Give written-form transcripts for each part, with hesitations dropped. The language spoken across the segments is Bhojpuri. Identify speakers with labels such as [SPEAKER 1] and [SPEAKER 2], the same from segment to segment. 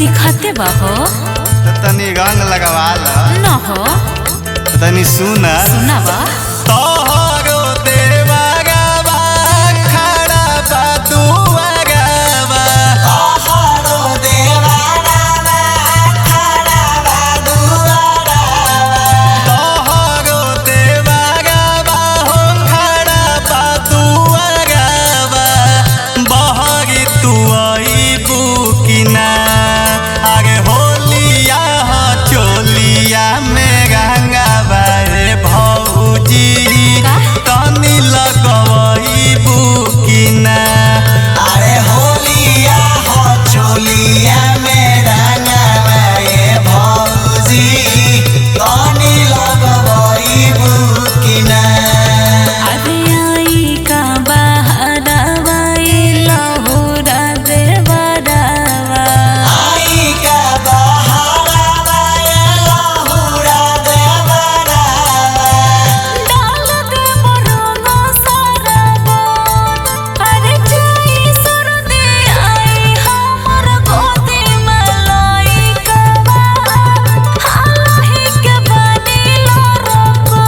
[SPEAKER 1] दिखाते बा हो
[SPEAKER 2] तो तनी रंग लगवा ला
[SPEAKER 1] न हो
[SPEAKER 2] तनी सुना
[SPEAKER 1] बा
[SPEAKER 2] तोहरो देवरवा खड़ा बा दुआरवा तोहरो देवरवा खड़ा बा दुआरवा तोहरो देवरवा हो खड़ा बा दुआरवा बहरी तू आइबू कि ना अरे होलिया हो चोलिया में रंगवा रे भौजी तनी लगवइबू कि ना अरे होलिया हो चोलिया में रंगवा रे भौजी तनी लगवइबू कि ना
[SPEAKER 1] अरे आई का बहरवा लहुरा देवरवा
[SPEAKER 2] आई का बहरवा लहुरा देवरवा
[SPEAKER 1] डाल दे बरंगा सरबो अरे जाई सरदे आई हमर गोदी में लइकवा हालहि के बनिला रबो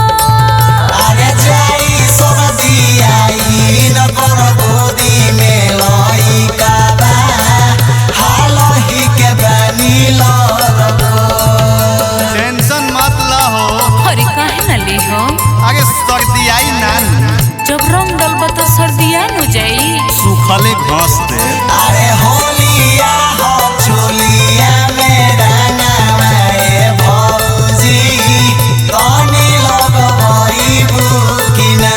[SPEAKER 2] अरे जाई सरदी आई न पर गोदी में लइका बा हालहि के बनी लरबो टेंशन मत लहो
[SPEAKER 1] अरे काहे न ले हो
[SPEAKER 2] आगे सर्दी आई ना
[SPEAKER 1] जब रंग डलबा तो सर्दिया न जाई
[SPEAKER 2] सुखले घास दे अरे होलिया हो चोलिया में रंगवा रे भौजी तनी लगवइबू कि ना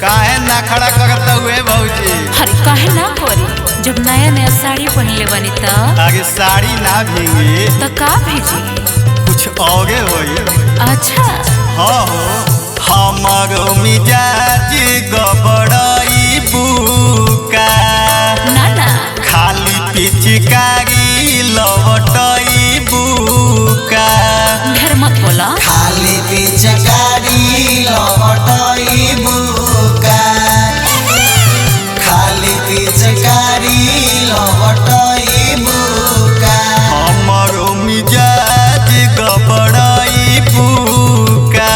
[SPEAKER 2] काहे ना खड़ा करता हुए भौजी
[SPEAKER 1] अरे काहे ना करी जब नया नया साड़ी पहनले बनी त
[SPEAKER 2] आगे साड़ी ना भींगी
[SPEAKER 1] तो का भेजी
[SPEAKER 2] कुछ औगे होई
[SPEAKER 1] अच्छा
[SPEAKER 2] हाँ हो हमारो मिजाज गबड़ई बुका
[SPEAKER 1] ना ना
[SPEAKER 2] खाली पिचकारी लवटई बुका
[SPEAKER 1] ढेर मत बोला
[SPEAKER 2] खाली पिचकारी लवटई बुका खाली पिचकारी लवटई बुका हमारो मिजाज गबड़ई बुका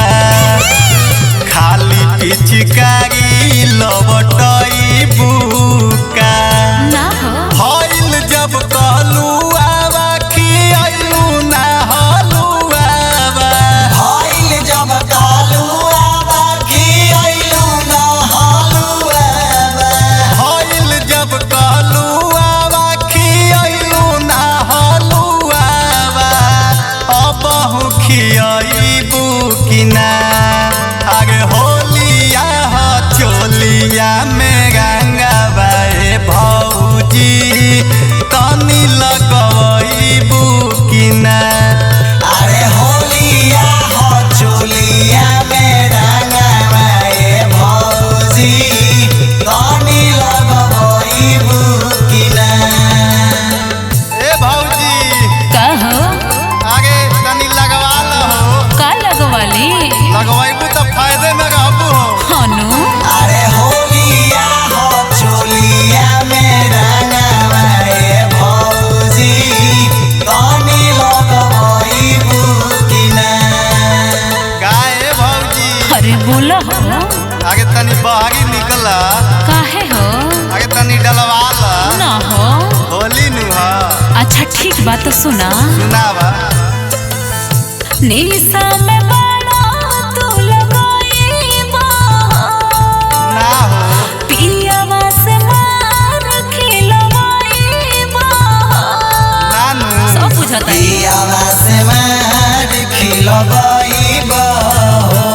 [SPEAKER 2] खाली पिचकारी लवटई बुका
[SPEAKER 1] ना हो
[SPEAKER 2] हईल जब कहलू आवा खियालू ना हलुआवा हईल जब कहलू आवा खियालू ना हलुआवा हईल जब कहलू आवा खियालू ना हलुआवा अबहु खियाइबू कि ना अरे होलिया हो चोलिया में रंगवा रे भौजी तनी लगवइबू कि ना अरे होलिया हो चोलिया में रंगवा रे भौजी तनी लगवइबू कि ना ए भौजी
[SPEAKER 1] का हो
[SPEAKER 2] आगे तनी लगवा लहो
[SPEAKER 1] का लगवाली
[SPEAKER 2] लगवाइबू तो फायदे में रहबू हो
[SPEAKER 1] हनु
[SPEAKER 2] अरे होलिया हो चोलिया में रंगवा रे भौजी तनी लगवइबू कि ना काहे भौजी
[SPEAKER 1] अरे बोला हो
[SPEAKER 2] आगे तनी बाहरी निकला
[SPEAKER 1] काहे हो
[SPEAKER 2] आगे तनी डलवा ला
[SPEAKER 1] ना हो
[SPEAKER 2] होली नु हा
[SPEAKER 1] अच्छा ठीक बात तो सुना
[SPEAKER 2] सुनावा
[SPEAKER 1] निशा में बड़ा तू लगाईबा
[SPEAKER 2] ना हो
[SPEAKER 1] पियावा से मार खिलवाईबा
[SPEAKER 2] नानू
[SPEAKER 1] सब बुझता है
[SPEAKER 2] पियावा से मार खिलवाइबा हो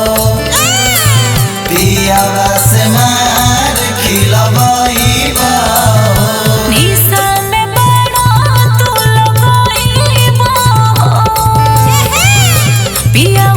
[SPEAKER 2] पियावा से मार खिलवाइबा हो
[SPEAKER 1] निशा में बड़ा तू लगाईबा पिया